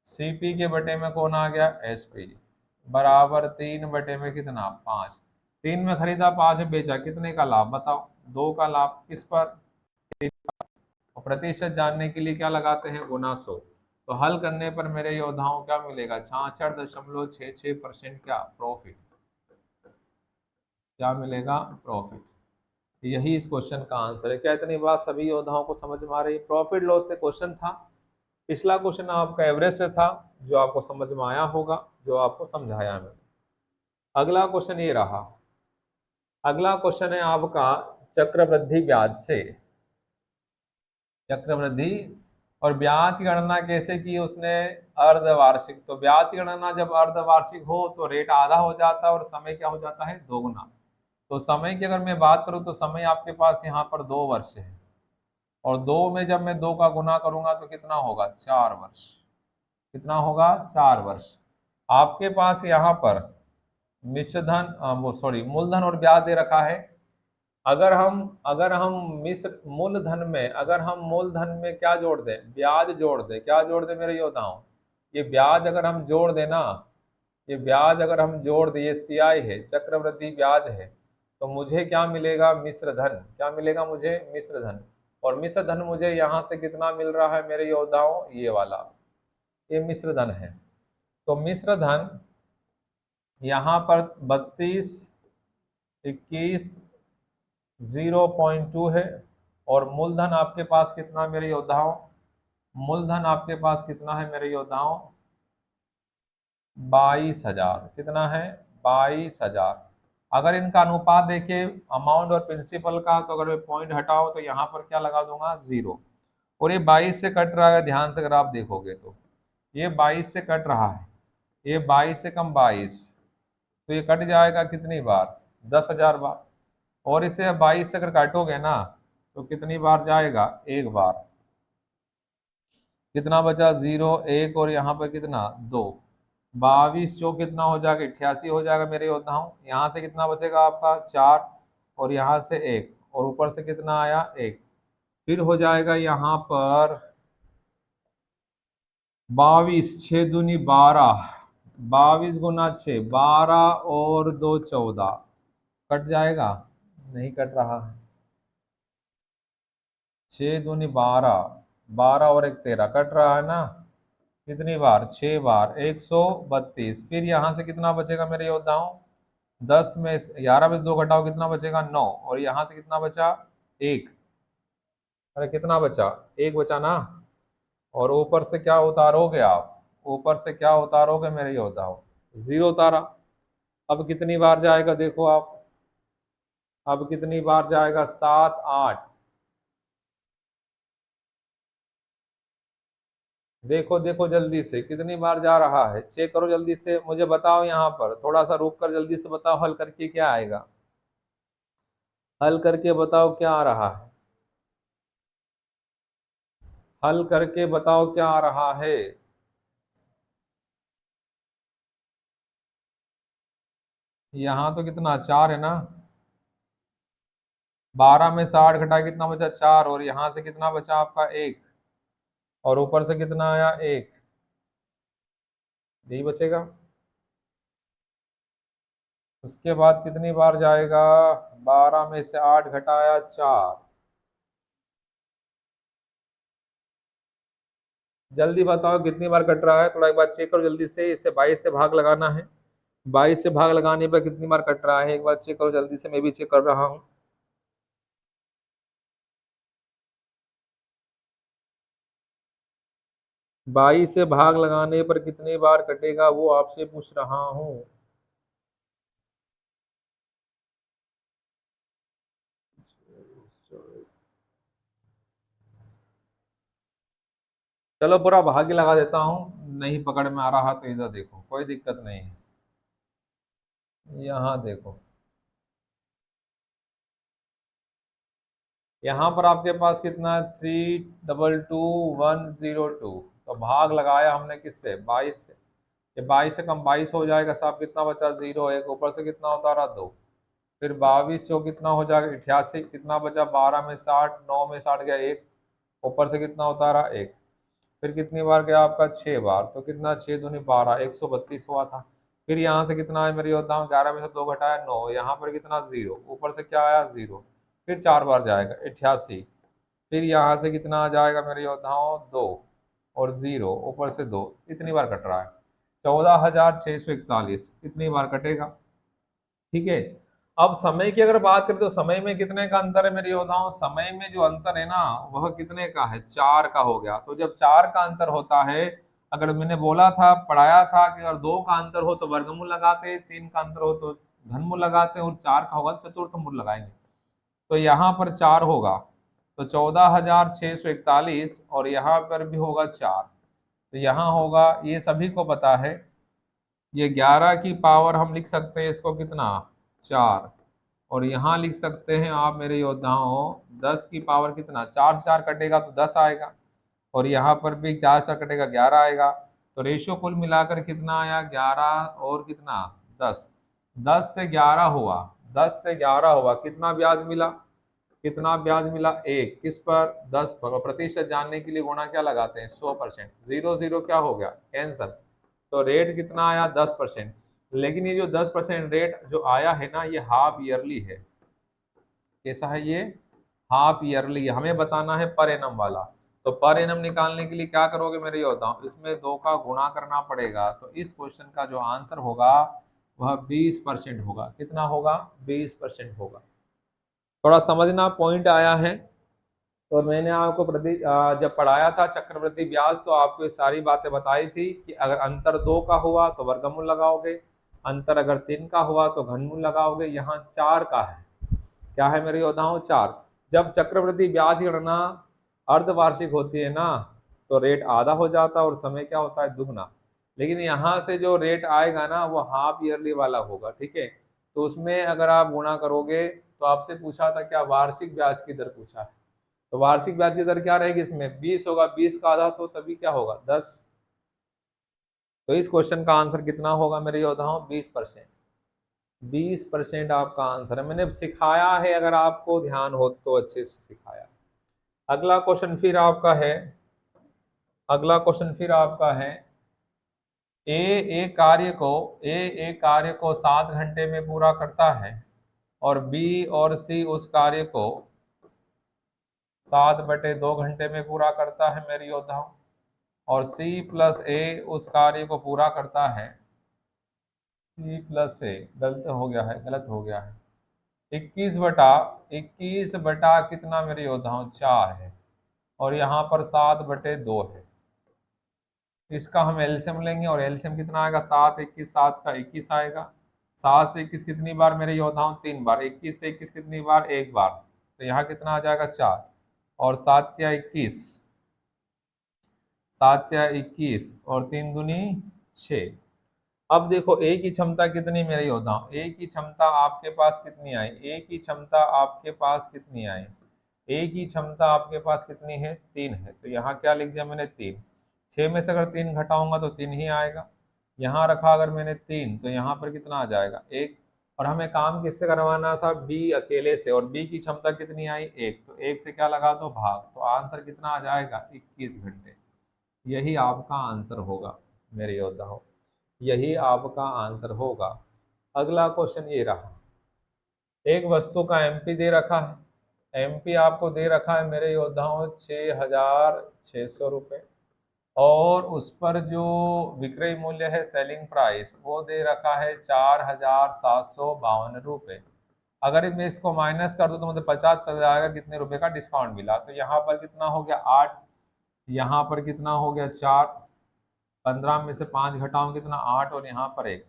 सीपी के बटे में कौन आ गया एसपी, बराबर 3 बटे में कितना 5। 3 में खरीदा 5 में बेचा, कितने का लाभ बताओ 2 का लाभ। किस पर प्रतिशत जानने के लिए क्या लगाते हैं गुना 100। तो हल करने पर मेरे योद्धाओं क्या मिलेगा 66.66% क्या प्रॉफिट, क्या मिलेगा प्रॉफिट। यही इस क्वेश्चन का आंसर है। क्या इतनी बात सभी योद्धाओं को समझ में आ रही है। प्रॉफिट लॉस से क्वेश्चन था। पिछला क्वेश्चन आपका एवरेज से था जो आपको समझ में आया होगा, जो आपको समझाया मैंने। अगला क्वेश्चन ये रहा, अगला क्वेश्चन है आपका चक्रवृद्धि ब्याज से। चक्रवृद्धि और ब्याज की गणना कैसे की उसने अर्धवार्षिक। तो ब्याज की गणना जब अर्धवार्षिक हो तो रेट आधा हो जाता है और समय क्या हो जाता है दोगुना। तो समय की अगर मैं बात करूं तो समय आपके पास यहाँ पर 2 वर्ष है, और 2 में जब मैं 2 का गुना करूंगा तो कितना होगा 4 वर्ष। कितना होगा 4 वर्ष। आपके पास यहाँ पर मिश्र धन वो सॉरी मूलधन और ब्याज दे रखा है। अगर हम मिश्र मूलधन में, अगर हम मूलधन में क्या जोड़ दें ब्याज जोड़ दें, क्या जोड़ दें मेरे योद्धाओं ये ब्याज अगर हम जोड़ दें ना, ये ब्याज अगर हम जोड़ दें, ये सीआई है चक्रवृद्धि ब्याज है, तो मुझे क्या मिलेगा मिश्र धन। क्या मिलेगा मुझे मिश्र धन। और मिश्र धन मुझे यहाँ से कितना मिल रहा है मेरे योद्धाओं ये वाला, ये मिश्र धन है। तो मिश्र धन यहाँ पर 32, 21, 0.2 है। और मूलधन आपके पास कितना मेरे योद्धाओं, मूलधन आपके पास कितना है मेरे योद्धाओं 22,000। कितना है 22,000। अगर इनका अनुपात देखिए अमाउंट और प्रिंसिपल का, तो अगर मैं पॉइंट हटाओ तो यहाँ पर क्या लगा दूंगा 0। और ये 22 से कट रहा है, ध्यान से अगर आप देखोगे तो ये 22 से कट रहा है, ये 22 से कम 22, तो ये कट जाएगा कितनी बार 10,000 बार। और इसे 22 से अगर काटोगे ना तो कितनी बार जाएगा 1 बार। कितना बचा 0 1 और यहाँ पर कितना 2, 22 जो कितना हो जाएगा 88 हो जाएगा मेरे योद्धाओं। यहाँ से कितना बचेगा आपका 4 और यहाँ से 1 और ऊपर से कितना आया 1। फिर हो जाएगा यहाँ पर 22 6 दूनी 12, 22 गुना 6 12 और 2 14, कट जाएगा नहीं कट रहा है। 6 दूनी 12, 12 और 1 13, कट रहा है ना। कितनी बार 6 बार 132। फिर यहाँ से कितना बचेगा मेरे योद्धाओं 10 में 11 में से 2 घटाओ कितना बचेगा 9, और यहाँ से कितना बचा 1। अरे कितना बचा 1 बचा ना। और ऊपर से क्या उतारोगे आप, ऊपर से क्या उतारोगे मेरे योद्धाओं 0 उतारा। अब कितनी बार जाएगा देखो आप, अब कितनी बार जाएगा 7 8। देखो देखो जल्दी से कितनी बार जा रहा है, चेक करो जल्दी से मुझे बताओ। यहाँ पर थोड़ा सा रुक कर जल्दी से बताओ हल करके क्या आएगा, हल करके बताओ क्या आ रहा है। हल करके बताओ क्या आ रहा है। यहाँ तो कितना 4 है ना, 12 में 60 घटा कितना बचा 4, और यहाँ से कितना बचा आपका 1, और ऊपर से कितना आया 1, यही बचेगा। उसके बाद कितनी बार जाएगा, 12 में से 8 घटाया 4। जल्दी बताओ कितनी बार कट रहा है, थोड़ा एक बार चेक करो जल्दी से। इसे 22 से भाग लगाना है, 22 से भाग लगाने पर कितनी बार कट रहा है, एक बार चेक करो जल्दी से, मैं भी चेक कर रहा हूँ। 22 से भाग लगाने पर कितनी बार कटेगा वो आपसे पूछ रहा हूँ। चलो पूरा भाग्य लगा देता हूँ, नहीं पकड़ में आ रहा तो इधर देखो, कोई दिक्कत नहीं है। यहाँ देखो, यहाँ पर आपके पास कितना है 322102, तो भाग लगाया हमने किससे, 22 से। ये 22 से कम 22 हो जाएगा साहब, कितना बचा 0, एक ऊपर से कितना होता रहा 2, फिर 22 जो कितना हो जाएगा 88, कितना बचा 12 में 60, 9 में 60 गया 1, ऊपर से कितना होता रहा 1, फिर कितनी बार गया आपका 6 बार, तो कितना 6 दूनी 12, 132 हुआ था। फिर यहाँ से कितना है मेरी योद्धा, 11 में से 2 घटाया 9, यहाँ पर कितना 0, ऊपर से क्या आया 0, फिर 4 बार जाएगा 88, फिर यहाँ से कितना आ जाएगा मेरे योद्धाओं 2, और 0 ऊपर से 2, इतनी बार कट रहा है 14,641, इतनी बार कटेगा। ठीक है। अब समय की अगर बात करें तो समय में कितने का अंतर है मेरे योद्धाओं, समय में जो अंतर है ना वह कितने का है, 4 का हो गया। तो जब 4 का अंतर होता है, अगर मैंने बोला था पढ़ाया था कि अगर 2 का अंतर हो तो वर्गमूल लगाते, 3 का अंतर हो तो घनमूल लगाते, और 4 का होगा तो चतुर्थ मूल लगाएंगे। तो यहाँ पर 4 होगा तो 14,641, और यहाँ पर भी होगा 4, तो यहाँ होगा, ये सभी को पता है, ये 11 की पावर हम लिख सकते हैं इसको कितना 4, और यहाँ लिख सकते हैं आप मेरे योद्धाओं 10 की पावर कितना, 4 से 4 कटेगा तो 10 आएगा, और यहाँ पर भी 4 से 4 कटेगा 11 आएगा। तो रेशियो कुल मिलाकर कितना आया 11 और कितना 10, 10 से 11 हुआ, 10 से 11 हुआ, कितना ब्याज मिला, कितना ब्याज मिला 1, किस पर 10 पर, और प्रतिशत जानने के लिए गुणा क्या लगाते हैं 100%, 0 0 क्या हो गया कैंसर, तो रेट कितना आया 10%। लेकिन ये जो 10% रेट जो आया है ना ये हाफ ईयरली है, कैसा है ये, हाफ ईयरली, हमें बताना है पर एनम वाला। तो पर एनम निकालने के लिए क्या करोगे मेरे योद्धाओं, इसमें 2 का गुणा करना पड़ेगा, तो इस क्वेश्चन का जो आंसर होगा वह 20% होगा, कितना होगा 20% होगा। थोड़ा समझना पॉइंट आया है। और मैंने आपको जब पढ़ाया था चक्रवृद्धि ब्याज तो आपको ये सारी बातें बताई थी कि अगर अंतर 2 का हुआ तो वर्गमूल लगाओगे, अंतर अगर 3 का हुआ तो घनमूल लगाओगे, यहाँ 4 का है, क्या है मेरे योद्धाओं 4। जब चक्रवृद्धि ब्याज की गणना अर्धवार्षिक होती है ना तो रेट आधा हो जाता है और समय क्या होता है दुगना, लेकिन यहाँ से जो रेट आएगा ना वो हाफ ईयरली वाला होगा, ठीक है। तो उसमें अगर आप गुणा करोगे, तो आपसे पूछा था क्या वार्षिक ब्याज की दर पूछा है, तो वार्षिक ब्याज की दर क्या रहेगी, इसमें 20 होगा, 20 का आधा तो तभी क्या होगा 10। तो इस क्वेश्चन का आंसर कितना होगा मेरे योद्धाओं 20%, 20% आपका आंसर है। मैंने सिखाया है, अगर आपको ध्यान हो तो अच्छे से सिखाया। अगला क्वेश्चन फिर आपका है, अगला क्वेश्चन फिर आपका है, ए एक कार्य को 7 घंटे में पूरा करता है, और बी और सी उस कार्य को 7/2 घंटे में पूरा करता है मेरे योद्धाओं, और C प्लस ए उस कार्य को पूरा करता है, C प्लस ए गलत हो गया है, गलत हो गया है, 21/21 कितना मेरे योद्धाओं 4 है, और यहाँ पर 7/2 है। इसका हम एलसीएम लेंगे, और एलसीएम कितना आएगा 7 21, 7 का 21 आएगा, 7 से 21 कितनी बार मेरे योद्धाओं 3 बार, 21 से 21 कितनी बार 1 बार, तो यहाँ कितना आ जाएगा 4, और 7 या 21, 7 या 21, और 3 दूनी 6। अब देखो ए की क्षमता कितनी मेरे योद्धाओं, ए की क्षमता आपके पास कितनी आई, ए की क्षमता आपके पास कितनी आई, ए की क्षमता आपके पास कितनी है, 3 है, तो यहाँ क्या लिख दिया मैंने 3। 6 में से अगर 3 घटाऊंगा तो 3 ही आएगा। यहाँ रखा अगर मैंने 3 तो यहाँ पर कितना आ जाएगा 1। और हमें काम किससे करवाना था, बी अकेले से, और बी की क्षमता कितनी आई 1, तो 1 से क्या लगा दो भाग, तो आंसर कितना आ जाएगा 21 घंटे। यही आपका आंसर होगा मेरे योद्धाओं, यही आपका आंसर होगा। अगला क्वेश्चन ये रहा, एक वस्तु का एमपी दे रखा है, एमपी आपको दे रखा है मेरे योद्धाओं 6,600 रुपये, और उस पर जो विक्रय मूल्य है सेलिंग प्राइस वो दे रखा है 4,752 रुपये। अगर मैं इसको माइनस कर दूं तो मुझे 50 चल जाएगा, कितने रुपए का डिस्काउंट मिला, तो यहाँ पर कितना हो गया 8, यहाँ पर कितना हो गया 4, 15 में से 5 घटाऊं कितना 8, और यहाँ पर 1,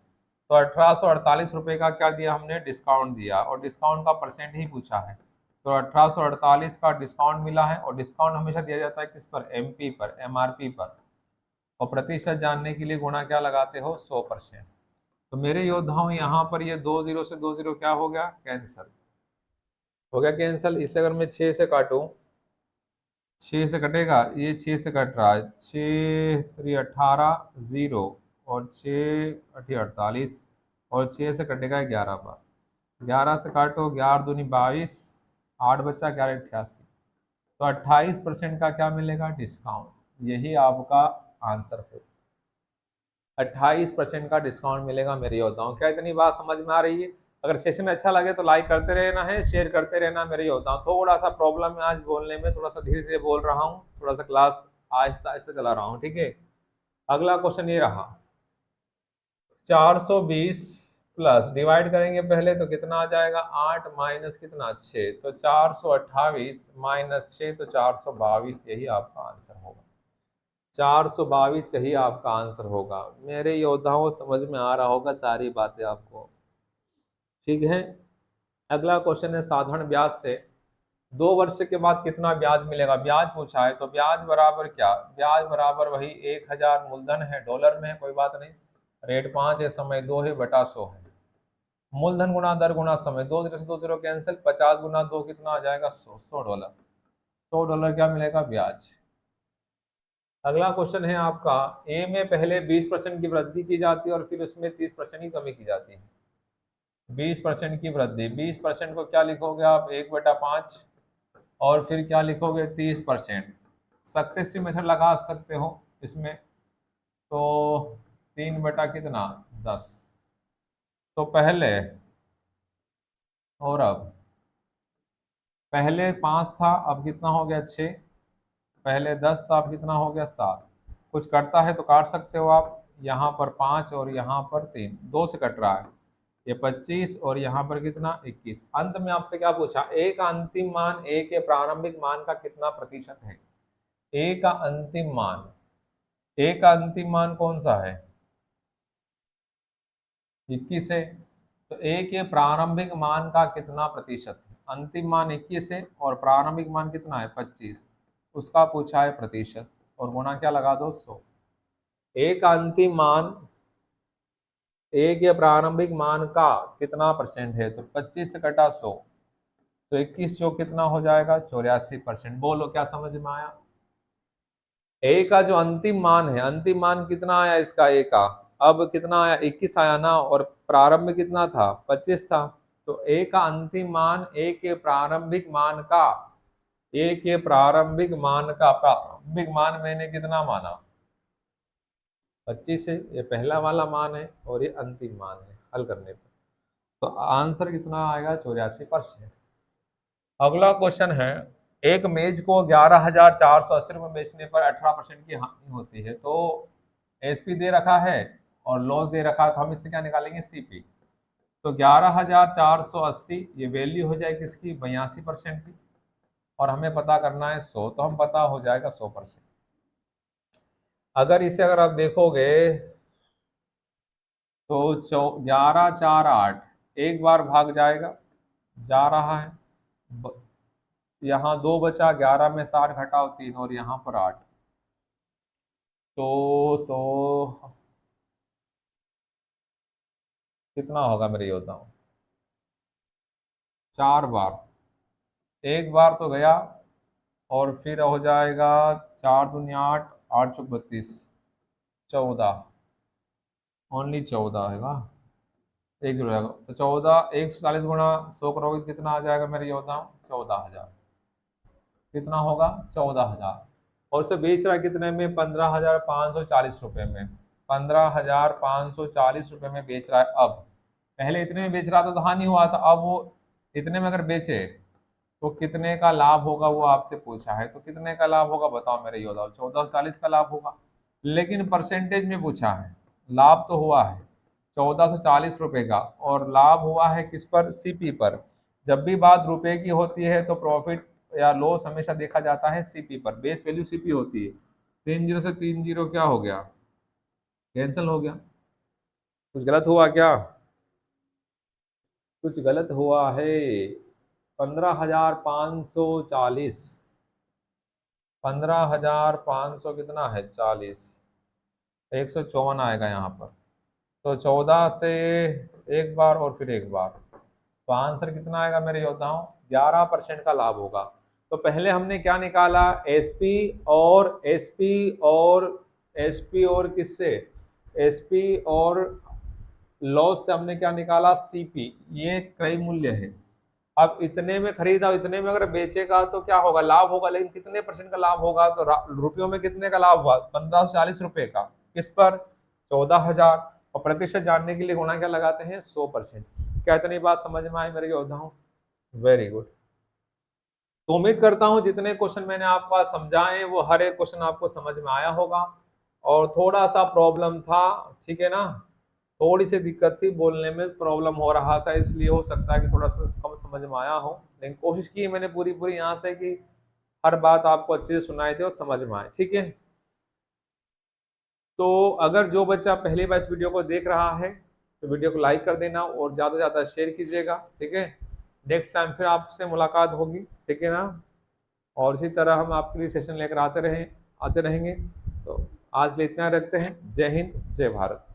तो 1848 रुपये का क्या दिया हमने, डिस्काउंट दिया, और डिस्काउंट का परसेंट ही पूछा है, तो 1848 का डिस्काउंट मिला है। और डिस्काउंट हमेशा दिया जाता है किस पर, एमपी पर, एमआरपी पर, और प्रतिशत जानने के लिए गुणा क्या लगाते हो, 100%। तो मेरे योद्धाओं यहाँ पर ये 2 जीरो से 2 जीरो क्या हो गया, कैंसिल हो गया, कैंसिल। इसे अगर मैं 6 से काटूं, 6 से कटेगा, ये 6 से कट रहा है, 6 3 18 0, और 6 8 48, और 6 से कटेगा 11 पर, 11 से काटो, 11 दूनी 22, 8 बचा, 11 88, तो 28% का क्या मिलेगा, डिस्काउंट। यही आपका आंसर है, 28% का डिस्काउंट मिलेगा मेरे योद्धाओं। क्या इतनी बात समझ में आ रही है? अगर सेशन अच्छा लगे तो लाइक करते रहना है, शेयर करते रहना मेरे योद्धाओं। थोड़ा सा प्रॉब्लम है आज बोलने में, थोड़ा सा धीरे धीरे बोल रहा हूँ, थोड़ा सा क्लास आहिस्ता आहिस्ता चला रहा हूँ, ठीक है। अगला क्वेश्चन ये रहा, 420 प्लस डिवाइड करेंगे पहले तो कितना आ जाएगा 8 माइनस कितना 6, तो 428 माइनस 6, तो 422, यही आपका आंसर होगा। 422 यही आपका आंसर होगा मेरे योद्धाओं। समझ में आ रहा होगा सारी बातें आपको, ठीक है। अगला क्वेश्चन है साधारण ब्याज से 2 वर्ष के बाद कितना ब्याज मिलेगा, ब्याज पूछा है, तो ब्याज बराबर क्या, ब्याज बराबर वही 1000 मूलधन है, डॉलर में है, कोई बात नहीं, रेट 5 है, समय 2 है, बटा 100 है, मूलधन गुना दर गुना समय, 2 जीरो से 2 जीरो कैंसिल, 50 गुना 2 कितना आ जाएगा 100, $100, $100 क्या मिलेगा ब्याज। अगला क्वेश्चन है आपका, ए में पहले 20% की वृद्धि की जाती है और फिर उसमें 30% की कमी की जाती है। 20% की वृद्धि, 20% को क्या लिखोगे आप 1/5, और फिर क्या लिखोगे 30%। सक्सेसिव मेथड लगा सकते हो इसमें, तो 3 बटा कितना 10, तो पहले और अब, पहले 5 था अब कितना हो गया 6, पहले 10 था अब कितना हो गया 7, कुछ कटता है तो काट सकते हो आप, यहाँ पर 5 और यहाँ पर 3, 2 से कट रहा है, ये 25 और यहाँ पर कितना 21। अंत में आपसे क्या पूछा, ए का अंतिम मान ए के प्रारंभिक मान का कितना प्रतिशत है। ए का अंतिम मान, ए का अंतिम मान कौन सा है 21 है, तो ए के प्रारंभिक मान का कितना प्रतिशत है, अंतिम मान 21 है और प्रारंभिक मान कितना है 25, उसका पूछा है प्रतिशत, और गुणा क्या लगा दो 100। ए का अंतिम मान ए के प्रारंभिक मान का कितना परसेंट है, तो 25 से कटा 100, तो 21 जो कितना हो जाएगा 84%। बोलो क्या समझ में आया। ए का जो अंतिम मान है, अंतिम मान कितना आया इसका ए का, अब कितना आया 21 आया ना, और प्रारंभ में कितना था 25 था, तो ए का अंतिम मान ए के प्रारंभिक मान का, ए के प्रारंभिक मान का प्रारंभिक मान मैंने कितना माना 25 है, ये पहला वाला मान है और ये अंतिम मान है हल करने पर, तो आंसर कितना आएगा 84%। अगला क्वेश्चन है, एक मेज को 11,480 रुपये बेचने पर 18% की हानि होती है, तो एसपी दे रखा है और लॉस दे रखा है, तो हम इससे क्या निकालेंगे सीपी। तो 11,480 ये वैल्यू हो जाए किसकी 82% की, और हमें पता करना है 100, तो हम पता हो जाएगा 100%। अगर इसे अगर आप देखोगे तो 11,4,8 एक बार भाग जाएगा, जा रहा है, यहाँ 2 बचा, 11 में 60 घटाओ 3 और यहाँ पर 8, तो कितना होगा मेरे योद्धाओं 4 बार, एक बार तो गया, और फिर हो जाएगा 4 दूनी 8, 8 चौक 32, 14, ओनली 14 है। एक जुड़ जाएगा तो 14, 140 गुणा 100 करोगे तो कितना आ जाएगा मेरे योद्धाओं? 14,000। कितना होगा? 14,000। और उसे बेच रहा है कितने में? 15,540 रुपए में। 15,540 रुपए में बेच रहा है। अब पहले इतने में बेच रहा था तो हानि हुआ था, अब वो इतने में अगर बेचे तो कितने का लाभ होगा वो आपसे पूछा है। तो कितने का लाभ होगा बताओ मेरे योद्धाओं? 1440 का लाभ होगा। लेकिन परसेंटेज में पूछा है, लाभ तो हुआ है 1440 रुपए का, और लाभ हुआ है किस पर? सीपी पर। जब भी बात रुपए की होती है तो प्रॉफिट या लॉस हमेशा देखा जाता है सीपी पर, बेस वैल्यू सीपी होती है। 3 जीरो से 3 जीरो क्या हो गया? कैंसिल हो गया। कुछ गलत हुआ क्या? कुछ गलत हुआ है। 15,540, 15,500 कितना है? 40, 154 आएगा यहाँ पर। तो 14 से एक बार और फिर एक बार, तो आंसर कितना आएगा मेरे योद्धाओं? 11% का लाभ होगा। तो पहले हमने क्या निकाला? एसपी और एसपी और एसपी और किससे? एसपी और लॉस से हमने क्या निकाला? सीपी। ये क्रय मूल्य है। अब इतने में खरीदा, इतने में अगर बेचेगा तो क्या होगा? लाभ होगा। लेकिन कितने परसेंट का लाभ होगा? तो रुपयों में कितने का लाभ हुआ? 1540 रुपए का। किस पर? 14,000। और प्रतिशत जानने के लिए गुणा क्या लगाते हैं? 100%। क्या इतनी बात समझ में आई मेरे योद्धाओं? Very good. तो उम्मीद करता हूं जितने क्वेश्चन मैंने आपको आज समझाए वो हर एक क्वेश्चन आपको समझ में आया होगा। और थोड़ा सा प्रॉब्लम था, ठीक है ना, थोड़ी सी दिक्कत थी, बोलने में प्रॉब्लम हो रहा था, इसलिए हो सकता है कि थोड़ा सा कम समझ में आया हो। लेकिन कोशिश की मैंने पूरी पूरी यहाँ से कि हर बात आपको अच्छे से सुनाई दे और समझ में आए, ठीक है। तो अगर जो बच्चा पहली बार इस वीडियो को देख रहा है तो वीडियो को लाइक कर देना और ज़्यादा से ज़्यादा शेयर कीजिएगा, ठीक है। नेक्स्ट टाइम फिर आपसे मुलाकात होगी, ठीक है ना। और इसी तरह हम आपके लिए सेशन लेकर आते रहेंगे। तो आज के लिए इतना रखते हैं। जय हिंद, जय भारत।